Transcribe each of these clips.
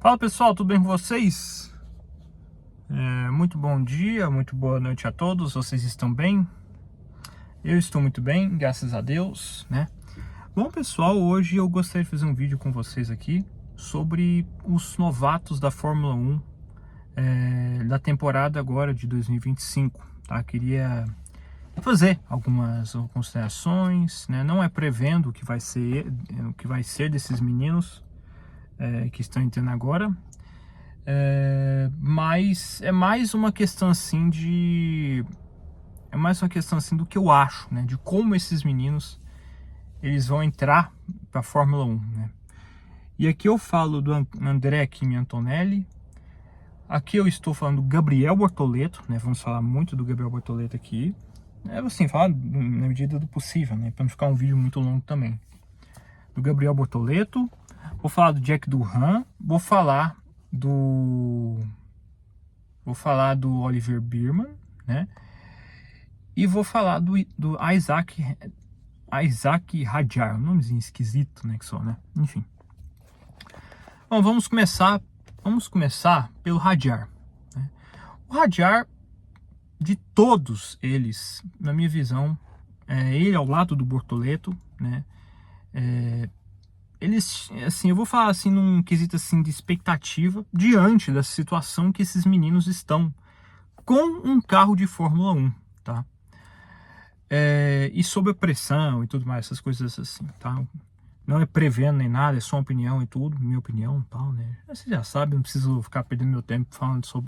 Fala pessoal, tudo bem com vocês? Muito bom dia, muito boa noite a todos. Vocês estão bem? Eu estou muito bem, graças a Deus, né? Bom pessoal, hoje eu gostaria de fazer um vídeo com vocês aqui sobre os novatos da Fórmula 1 da temporada agora de 2025, tá? Queria fazer algumas considerações, né? Não é prevendo o que vai ser desses meninos que estão entrando agora. Mas é mais uma questão assim do que eu acho, né? De como esses meninos eles vão entrar para a Fórmula 1, né? E aqui eu falo do André Kimi Antonelli. Aqui eu estou falando do Gabriel Bortoleto, né? Vamos falar muito do Gabriel Bortoleto aqui. Assim, falar na medida do possível, né? Para não ficar um vídeo muito longo também. Do Gabriel Bortoleto. Vou falar do Jack Durham. Vou falar do Oliver Bearman, né? E vou falar do Isaac Hadjar, um nomezinho esquisito, né, que só, né? Enfim. Bom, vamos começar pelo Hadjar, né? O Hadjar, de todos eles, na minha visão, ele ao lado do Bortoleto, né? Eles, assim, eu vou falar assim num quesito assim de expectativa diante da situação que esses meninos estão com um carro de Fórmula 1, tá? E sob a pressão e tudo mais, essas coisas assim, tá? Não é prevendo nem nada, é só uma opinião e tudo, minha opinião e tal, né? Você já sabe, não preciso ficar perdendo meu tempo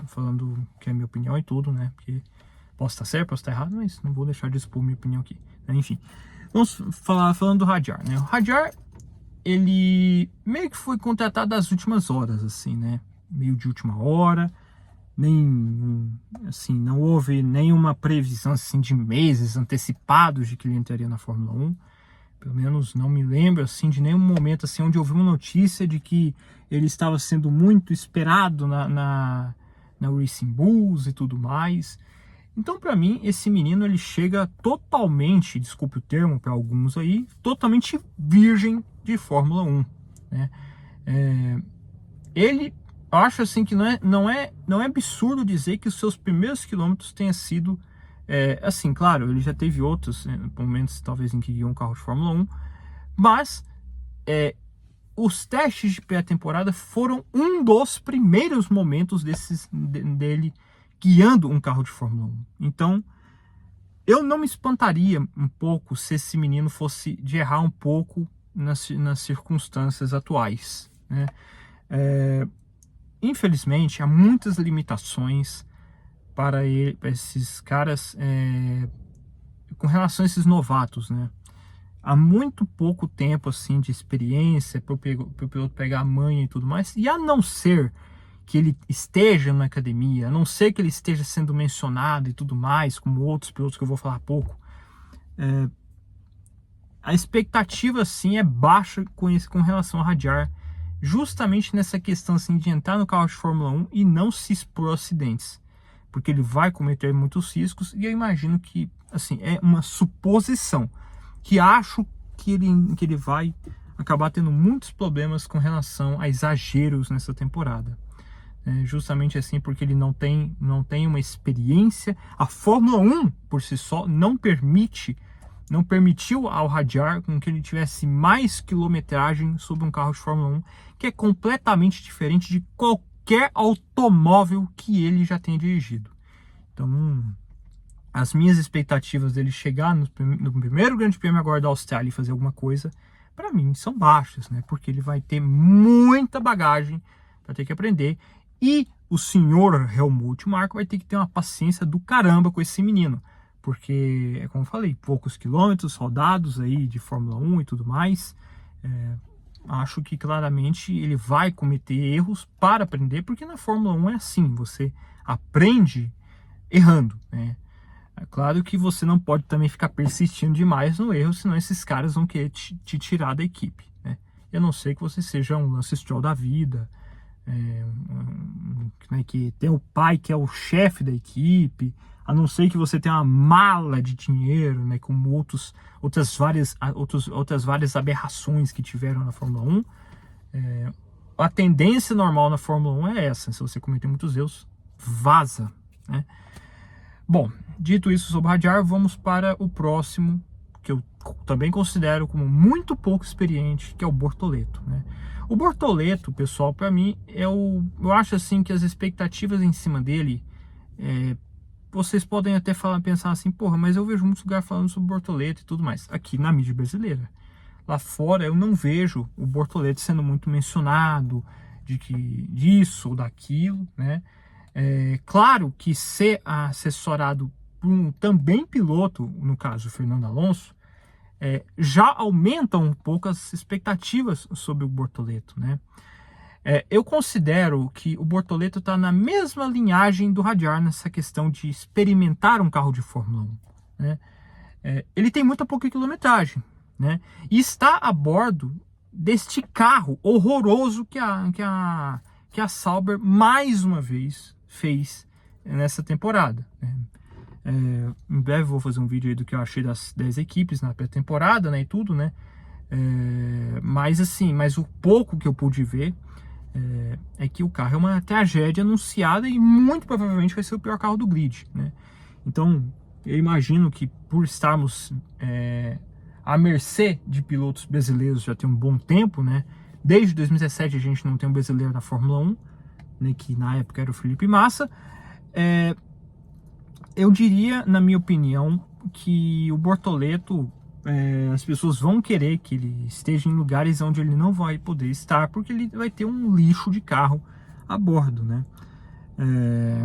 falando que é minha opinião e tudo, né? Porque posso estar certo, posso estar errado, mas não vou deixar de expor minha opinião aqui, né? Enfim, vamos falando do Hadjar, né? O Hadjar, ele meio que foi contratado às últimas horas, assim, né? Meio de última hora, não houve nenhuma previsão assim de meses antecipados de que ele entraria na Fórmula 1. Pelo menos não me lembro assim de nenhum momento assim onde houve uma notícia de que ele estava sendo muito esperado na Racing Bulls e tudo mais. Então, para mim, esse menino ele chega totalmente, desculpe o termo para alguns aí, totalmente virgem de Fórmula 1, né? Eu acho assim que não é absurdo dizer que os seus primeiros quilômetros tenha sido assim, claro, ele já teve outros momentos talvez em que guiou um carro de Fórmula 1, mas os testes de pré-temporada foram um dos primeiros momentos dele guiando um carro de Fórmula 1. Então, eu não me espantaria um pouco se esse menino fosse de errar um pouco nas circunstâncias atuais, né? Infelizmente, há muitas limitações para esses caras com relação a esses novatos, né? Há muito pouco tempo assim de experiência para o piloto pegar a manha e tudo mais, e a não ser que ele esteja na academia, a não ser que ele esteja sendo mencionado e tudo mais, como outros pilotos que eu vou falar há pouco, a expectativa assim é baixa com relação ao Hadjar, justamente nessa questão assim de entrar no carro de Fórmula 1 e não se expor a acidentes, porque ele vai cometer muitos riscos, e eu imagino que assim é uma suposição que acho que ele vai acabar tendo muitos problemas com relação a exageros nessa temporada. Justamente assim porque ele não tem uma experiência. A Fórmula 1 por si só não permitiu ao Hadjar com que ele tivesse mais quilometragem sobre um carro de Fórmula 1, que é completamente diferente de qualquer automóvel que ele já tenha dirigido. Então, as minhas expectativas dele chegar no primeiro grande prêmio agora da Austrália e fazer alguma coisa, para mim, são baixas, né? Porque ele vai ter muita bagagem para ter que aprender. E o senhor Helmut Marko vai ter que ter uma paciência do caramba com esse menino. Porque, como eu falei, poucos quilômetros rodados aí de Fórmula 1 e tudo mais. Acho que claramente ele vai cometer erros para aprender, porque na Fórmula 1 é assim, você aprende errando, né? É claro que você não pode também ficar persistindo demais no erro, senão esses caras vão querer te tirar da equipe, né? Eu não sei que você seja um Lance Stroll da vida, que tem o pai que é o chefe da equipe, a não ser que você tenha uma mala de dinheiro, né, como outras várias aberrações que tiveram na Fórmula 1. a tendência normal na Fórmula 1 é essa. Se você cometer muitos erros, vaza, né? Bom, dito isso sobre o Hadjar, vamos para o próximo, que eu também considero como muito pouco experiente, que é o Bortoleto, né? O Bortoleto, pessoal, para mim, eu acho assim que as expectativas em cima dele, vocês podem até pensar assim, porra, mas eu vejo muitos lugares falando sobre o Bortoleto e tudo mais, aqui na mídia brasileira. Lá fora eu não vejo o Bortoleto sendo muito mencionado, de que disso ou daquilo, né? Claro que ser assessorado por um também piloto, no caso o Fernando Alonso, já aumenta um pouco as expectativas sobre o Bortoleto, né? Eu considero que o Bortoleto está na mesma linhagem do Hadjar nessa questão de experimentar um carro de Fórmula 1, né? Ele tem muita pouca quilometragem, né? E está a bordo deste carro horroroso que a Sauber mais uma vez fez nessa temporada, né? Em breve vou fazer um vídeo aí do que eu achei das 10 equipes na pré-temporada, né, e tudo, né? Mas o pouco que eu pude ver é que o carro é uma tragédia anunciada e muito provavelmente vai ser o pior carro do grid, né? Então eu imagino que por estarmos à mercê de pilotos brasileiros já tem um bom tempo, né? Desde 2017 a gente não tem um brasileiro na Fórmula 1, né, que na época era o Felipe Massa. Eu diria, na minha opinião, que o Bortoleto, as pessoas vão querer que ele esteja em lugares onde ele não vai poder estar, porque ele vai ter um lixo de carro a bordo, né?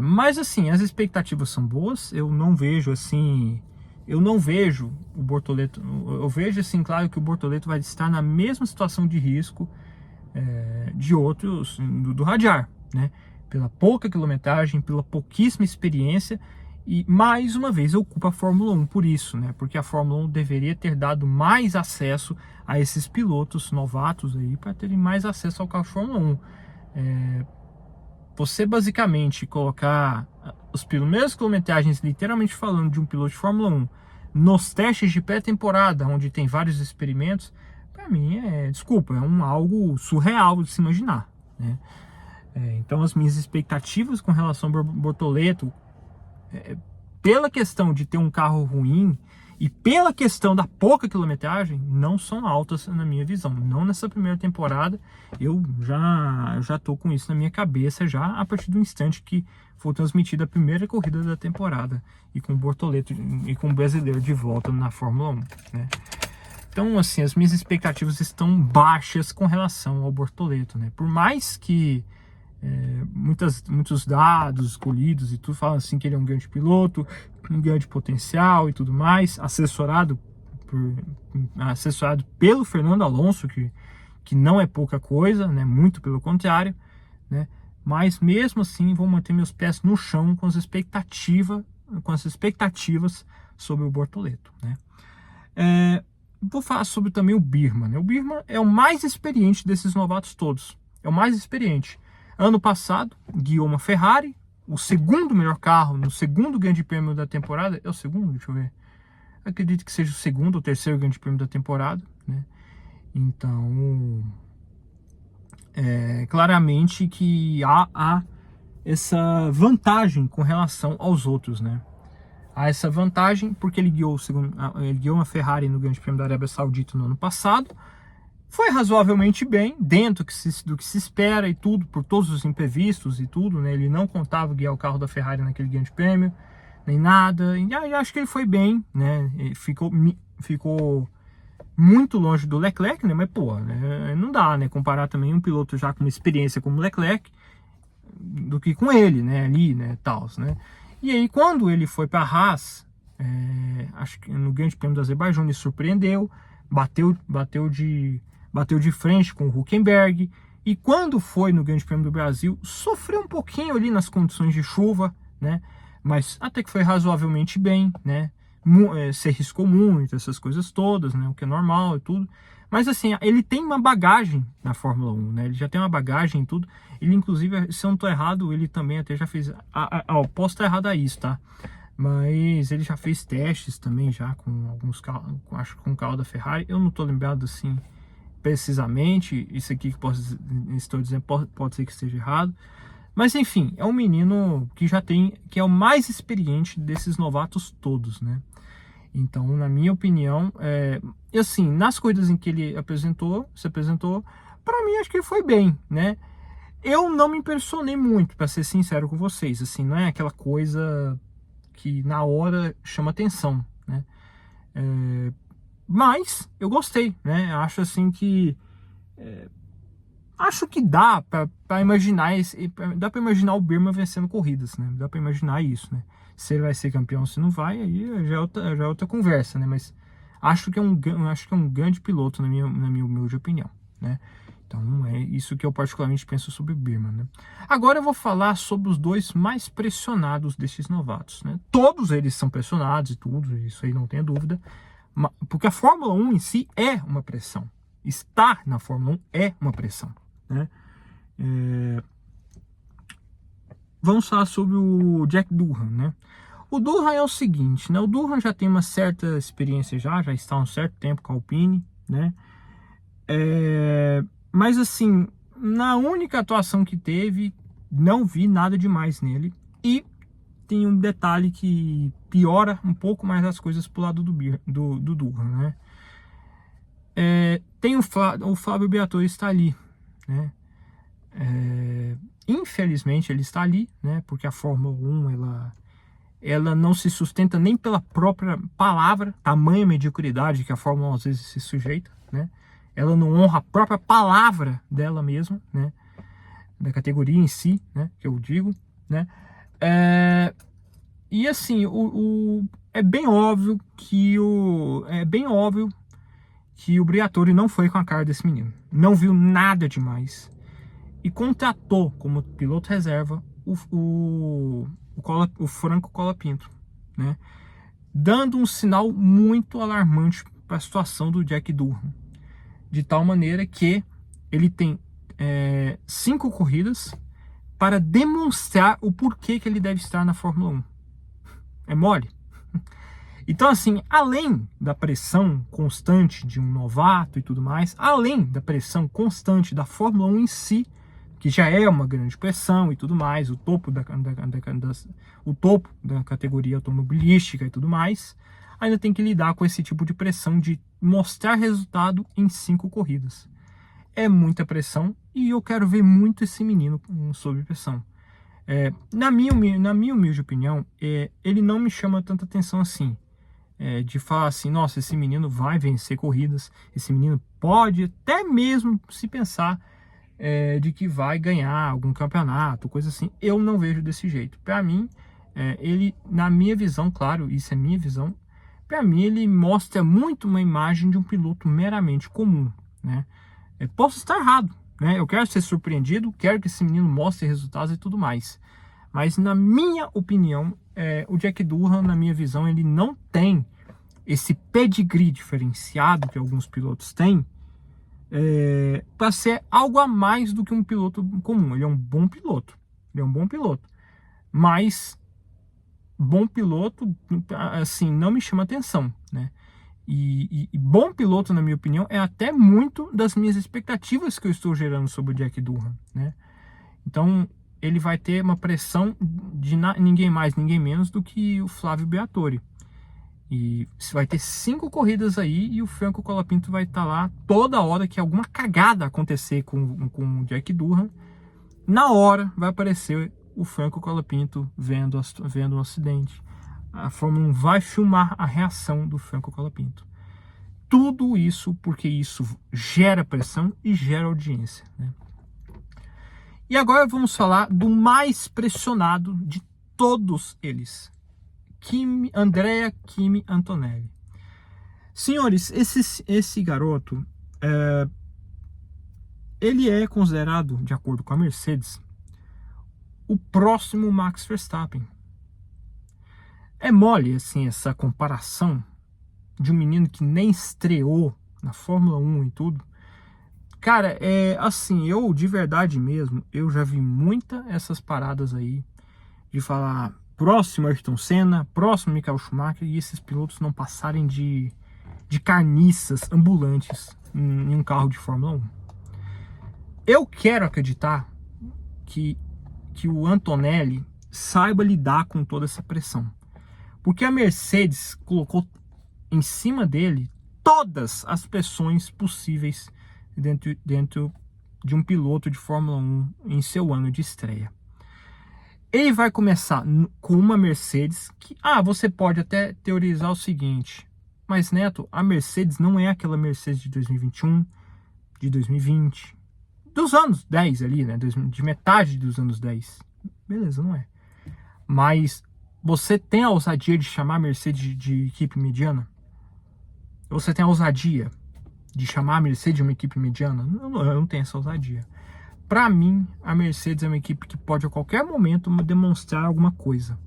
Mas assim, as expectativas são boas. Eu não vejo o Bortoleto, eu vejo assim, claro que o Bortoleto vai estar na mesma situação de risco de outros, do Hadjar, né? Pela pouca quilometragem, pela pouquíssima experiência. E mais uma vez eu culpo a Fórmula 1 por isso, né? Porque a Fórmula 1 deveria ter dado mais acesso a esses pilotos novatos aí para terem mais acesso ao carro Fórmula 1. Você basicamente colocar os primeiros quilometragens, literalmente falando, de um piloto de Fórmula 1 nos testes de pré-temporada, onde tem vários experimentos, para mim desculpa, algo surreal de se imaginar, né? Então as minhas expectativas com relação ao Bortoleto, pela questão de ter um carro ruim e pela questão da pouca quilometragem, não são altas na minha visão. Não nessa primeira temporada. Eu já tô com isso na minha cabeça já a partir do instante que foi transmitida a primeira corrida da temporada e com o Bortoleto e com o brasileiro de volta na Fórmula 1, né? Então, assim, as minhas expectativas estão baixas com relação ao Bortoleto, né? Por mais que muitos dados colhidos e tudo falam assim que ele é um grande piloto, um grande potencial e tudo mais, assessorado pelo Fernando Alonso, que não é pouca coisa, né? Muito pelo contrário, né? Mas mesmo assim vou manter meus pés no chão com as expectativas sobre o Bortoleto, né? Vou falar sobre também o Birman, né? O Birman é o mais experiente desses novatos todos, é o mais experiente. Ano passado, guiou uma Ferrari, o segundo melhor carro no segundo grande prêmio da temporada. É o segundo? Deixa eu ver. Acredito que seja o segundo ou terceiro grande prêmio da temporada, né? Então, claramente que há essa vantagem com relação aos outros, né? Há essa vantagem porque ele guiou uma Ferrari no Grande Prêmio da Arábia Saudita no ano passado. Foi razoavelmente bem, dentro do que se espera e tudo, por todos os imprevistos e tudo, né? Ele não contava guiar o carro da Ferrari naquele grande prêmio, nem nada. E acho que ele foi bem, né? Ele ficou muito longe do Leclerc, né? Mas, pô, né? Não dá, né? Comparar também um piloto já com uma experiência como o Leclerc do que com ele, né? Ali, né? Tals, né? E aí, quando ele foi para a Haas, acho que no Grande Prêmio do Azerbaijão, ele surpreendeu, bateu de frente com o Hülkenberg, e quando foi no Grande Prêmio do Brasil, sofreu um pouquinho ali nas condições de chuva, né? Mas até que foi razoavelmente bem, né? Se arriscou muito, essas coisas todas, né? O que é normal e tudo. Mas assim, ele tem uma bagagem na Fórmula 1, né? Ele já tem uma bagagem e tudo. Ele, inclusive, se eu não tô errado, ele também até já fez... posso estar errado a isso, tá? Mas ele já fez testes também já com alguns carros, acho que com o carro da Ferrari. Eu não tô lembrado assim precisamente isso aqui que estou dizendo, pode ser que esteja errado. Mas enfim, é um menino que que é o mais experiente desses novatos todos, né? Então, na minha opinião, assim, nas corridas em que ele se apresentou, para mim acho que ele foi bem, né? Eu não me impressionei muito, para ser sincero com vocês, assim, não é aquela coisa que na hora chama atenção, né? Mas eu gostei, né? Acho assim que acho que dá para imaginar dá para imaginar o Birman vencendo corridas, né? Dá para imaginar isso, né? Se ele vai ser campeão, se não vai, aí já é outra conversa, né? Mas acho que é um grande piloto na minha humilde opinião, né? Então é isso que eu particularmente penso sobre o Birman, né? Agora eu vou falar sobre os dois mais pressionados desses novatos, né? Todos eles são pressionados e tudo, isso aí não tenha dúvida, porque a Fórmula 1 em si é uma pressão. Estar na Fórmula 1 é uma pressão, né? Vamos falar sobre o Jack Durham, né? O Durham é o seguinte, né? O Durham já tem uma certa experiência já está há um certo tempo com a Alpine, né? Mas assim, na única atuação que teve, não vi nada demais nele. E tem um detalhe que piora um pouco mais as coisas pro lado do Durham, né? Tem o Fábio Briatore está ali, né? Infelizmente ele está ali, né? Porque a Fórmula 1 ela não se sustenta nem pela própria palavra, tamanha mediocridade que a Fórmula 1 às vezes se sujeita, né? Ela não honra a própria palavra dela mesma, né? Da categoria em si, né? Que eu digo, né? E assim, é bem óbvio que o Briatore não foi com a cara desse menino. Não viu nada demais. E contratou como piloto reserva o Franco Colapinto, né? Dando um sinal muito alarmante para a situação do Jack Durham. De tal maneira que ele tem 5 corridas para demonstrar o porquê que ele deve estar na Fórmula 1. É mole? Então, assim, além da pressão constante de um novato e tudo mais, além da pressão constante da Fórmula 1 em si, que já é uma grande pressão e tudo mais, o topo da categoria automobilística e tudo mais, ainda tem que lidar com esse tipo de pressão de mostrar resultado em 5 corridas. É muita pressão e eu quero ver muito esse menino sob pressão. Na minha humilde opinião, ele não me chama tanta atenção assim. De falar assim, nossa, esse menino vai vencer corridas, esse menino pode até mesmo se pensar de que vai ganhar algum campeonato, coisa assim. Eu não vejo desse jeito. Para mim, ele, na minha visão, claro, isso é minha visão, para mim ele mostra muito uma imagem de um piloto meramente comum, né? Posso estar errado, né? Eu quero ser surpreendido, quero que esse menino mostre resultados e tudo mais. Mas na minha opinião, o Jack Durham, na minha visão, ele não tem esse pedigree diferenciado que alguns pilotos têm para ser algo a mais do que um piloto comum. Ele é um bom piloto, mas bom piloto, assim, não me chama atenção, né? E bom piloto, na minha opinião, é até muito das minhas expectativas que eu estou gerando sobre o Jack Durham, né? Então, ele vai ter uma pressão de ninguém mais, ninguém menos do que o Flávio Briatore. E vai ter 5 corridas aí e o Franco Colapinto vai estar lá toda hora que alguma cagada acontecer com o Jack Durham. Na hora vai aparecer o Franco Colapinto vendo um acidente. A Fórmula 1 vai filmar a reação do Franco Colapinto. Tudo isso porque isso gera pressão e gera audiência, né? E agora vamos falar do mais pressionado de todos eles. Andrea Kimi Antonelli. Senhores, esse garoto, ele é considerado, de acordo com a Mercedes, o próximo Max Verstappen. É mole, assim, essa comparação de um menino que nem estreou na Fórmula 1 e tudo. Cara, assim, eu de verdade mesmo, eu já vi muita essas paradas aí de falar próximo Ayrton Senna, próximo Michael Schumacher, e esses pilotos não passarem de carniças ambulantes em um carro de Fórmula 1. Eu quero acreditar que o Antonelli saiba lidar com toda essa pressão. Porque a Mercedes colocou em cima dele todas as pressões possíveis dentro de um piloto de Fórmula 1 em seu ano de estreia. Ele vai começar com uma Mercedes que, você pode até teorizar o seguinte, mas Neto, a Mercedes não é aquela Mercedes de 2021, de 2020, dos anos 10 ali, né, de metade dos anos 10. Beleza, não é. Mas você tem a ousadia de chamar a Mercedes de equipe mediana? Você tem a ousadia de chamar a Mercedes de uma equipe mediana? Eu não tenho essa ousadia. Para mim, a Mercedes é uma equipe que pode a qualquer momento demonstrar alguma coisa.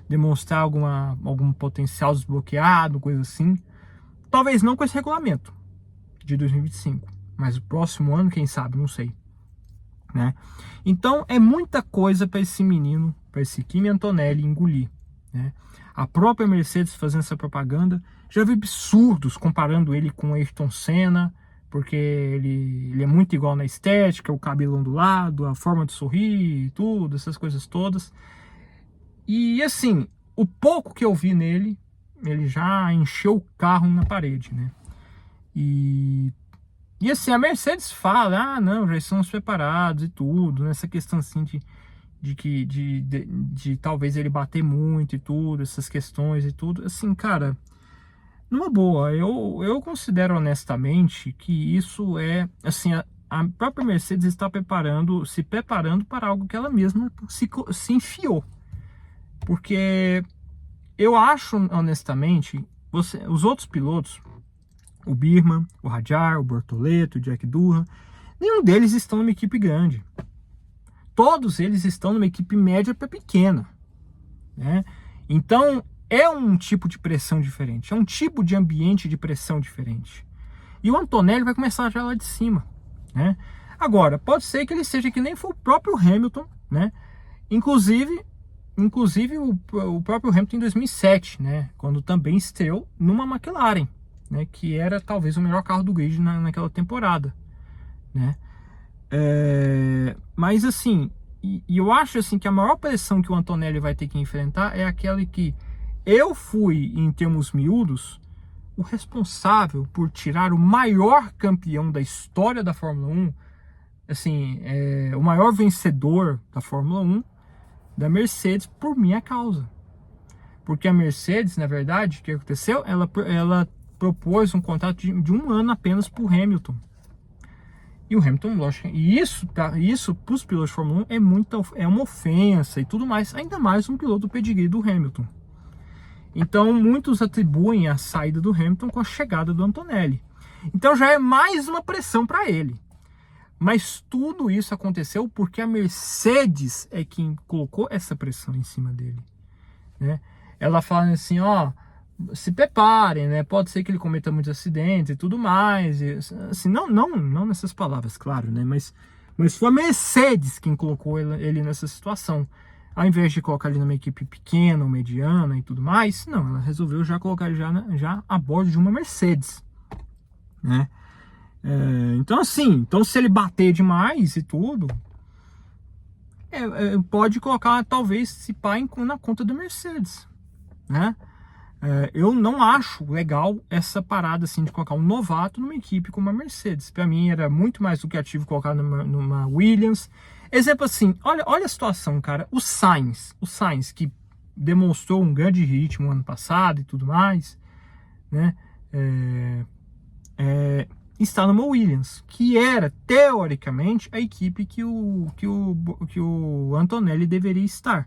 Demonstrar algum potencial desbloqueado, coisa assim. Talvez não com esse regulamento de 2025. Mas o próximo ano, quem sabe, não sei. Né? Então, é muita coisa para esse menino, para esse Kimi Antonelli engolir. Né? A própria Mercedes fazendo essa propaganda. Já vi absurdos comparando ele com o Ayrton Senna, porque ele é muito igual na estética, o cabelo ondulado, a forma de sorrir, tudo, essas coisas todas. E assim, o pouco que eu vi nele, ele já encheu o carro na parede, né? E assim, a Mercedes fala, não, já estamos preparados e tudo, nessa questão assim de talvez ele bater muito e tudo, essas questões e tudo. Assim, cara, numa boa, eu considero honestamente que isso é, assim, a própria Mercedes está se preparando para algo que ela mesma se enfiou. Porque eu acho, honestamente, os outros pilotos, o Birman, o Hadjar, o Bortoleto, o Jack Durham, nenhum deles estão numa equipe grande. Todos eles estão numa equipe média para pequena, né? Então, é um tipo de pressão diferente, é um tipo de ambiente de pressão diferente. E o Antonelli vai começar já lá de cima, né? Agora, pode ser que ele seja que nem foi o próprio Hamilton, né? Inclusive o próprio Hamilton em 2007, né? Quando também estreou numa McLaren, né? Que era talvez o melhor carro do grid naquela temporada, né? Mas assim, e eu acho assim que a maior pressão que o Antonelli vai ter que enfrentar é aquela que eu fui, em termos miúdos, o responsável por tirar o maior campeão da história da Fórmula 1, assim, o maior vencedor da Fórmula 1, da Mercedes, por minha causa. Porque a Mercedes, na verdade, o que aconteceu? Ela propôs um contrato de 1 ano apenas para o Hamilton. E o Hamilton, lógico, e isso para os pilotos de Fórmula 1 é uma ofensa e tudo mais, ainda mais um piloto do pedigree do Hamilton. Então, muitos atribuem a saída do Hamilton com a chegada do Antonelli. Então, já é mais uma pressão para ele. Mas tudo isso aconteceu porque a Mercedes é quem colocou essa pressão em cima dele, né? Ela fala assim, se preparem, né? Pode ser que ele cometa muitos acidentes e tudo mais. E, assim, não nessas palavras, claro, né? Mas foi a Mercedes quem colocou ele nessa situação. Ao invés de colocar ele numa equipe pequena ou mediana e tudo mais, não, ela resolveu já colocar ele já a bordo de uma Mercedes, né? Então assim, se ele bater demais e tudo, pode colocar talvez esse pai na conta da Mercedes, né? Eu não acho legal essa parada assim de colocar um novato numa equipe como a Mercedes. Para mim era muito mais lucrativo colocar numa Williams. Exemplo assim, olha a situação, cara. O Sainz que demonstrou um grande ritmo ano passado e tudo mais, né? Está numa Williams, que era teoricamente a equipe que o Antonelli deveria estar.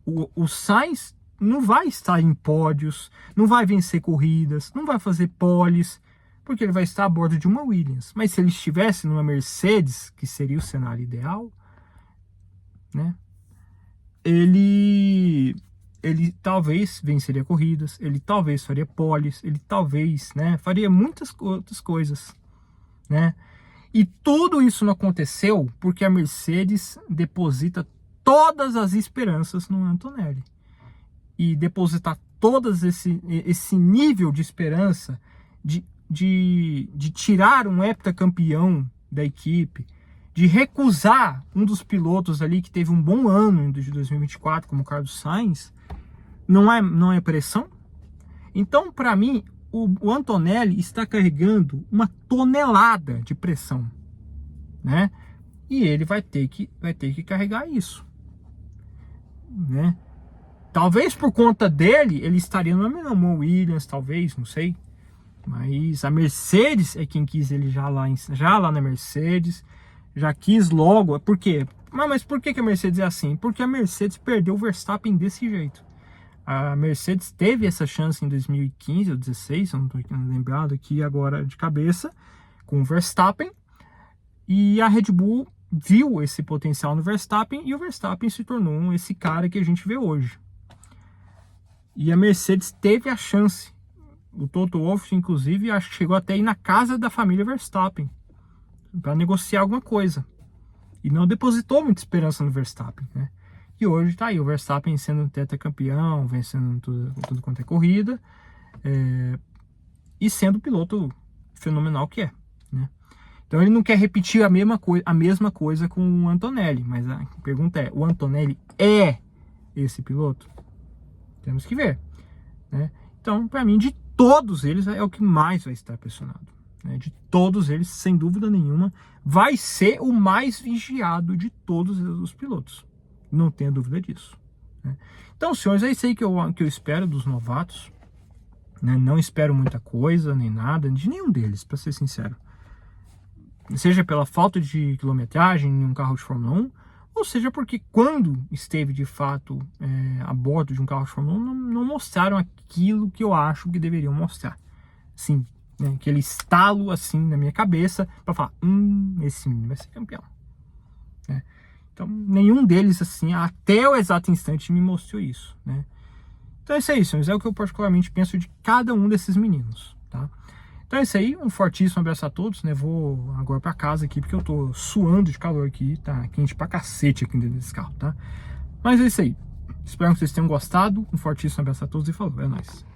O Sainz não vai estar em pódios, não vai vencer corridas, não vai fazer poles, porque ele vai estar a bordo de uma Williams. Mas se ele estivesse numa Mercedes, que seria o cenário ideal, né? Ele talvez venceria corridas, ele talvez faria poles, ele talvez, né, faria muitas outras coisas, né? E tudo isso não aconteceu porque a Mercedes deposita todas as esperanças no Antonelli. E depositar todas esse nível de esperança, de de tirar um heptacampeão da equipe, de recusar um dos pilotos ali que teve um bom ano de 2024, como o Carlos Sainz, não é pressão? Então, para mim, o Antonelli está carregando uma tonelada de pressão, né? E ele vai ter que carregar isso, né? Talvez por conta dele, ele estaria no Williams, talvez, não sei. Mas a Mercedes é quem quis ele já lá na Mercedes, já quis logo. Por quê? Mas por que a Mercedes é assim? Porque a Mercedes perdeu o Verstappen desse jeito. A Mercedes teve essa chance em 2015 ou 2016, eu não estou lembrado aqui agora de cabeça, com o Verstappen. E a Red Bull viu esse potencial no Verstappen e o Verstappen se tornou esse cara que a gente vê hoje. E a Mercedes teve a chance. O Toto Wolff, inclusive, acho que chegou até ir na casa da família Verstappen para negociar alguma coisa. E não depositou muita esperança no Verstappen, né? E hoje tá aí, o Verstappen sendo tetracampeão, vencendo tudo quanto é corrida, e sendo o piloto fenomenal que é, né? Então ele não quer repetir a mesma coisa com o Antonelli, mas a pergunta é, o Antonelli é esse piloto? Temos que ver, né? Então, para mim, de todos eles, é o que mais vai estar pressionado, né? De todos eles, sem dúvida nenhuma, vai ser o mais vigiado de todos os pilotos. Não tenha dúvida disso, né? Então, senhores, é isso aí que eu espero dos novatos, né? Não espero muita coisa, nem nada, de nenhum deles, para ser sincero. Seja pela falta de quilometragem em um carro de Fórmula 1, ou seja porque quando esteve de fato a bordo de um carro de Fórmula 1, não mostraram aquilo que eu acho que deveriam mostrar. Sim, né? Aquele estalo assim na minha cabeça para falar, esse menino vai ser campeão, né? Então nenhum deles assim, até o exato instante, me mostrou isso, né? Então é isso aí, senhores, é o que eu particularmente penso de cada um desses meninos, tá? Então é isso aí, um fortíssimo abraço a todos, né? Vou agora pra casa aqui, porque eu tô suando de calor aqui, tá quente pra cacete aqui dentro desse carro, tá? Mas é isso aí, espero que vocês tenham gostado, um fortíssimo abraço a todos e falou, é nóis.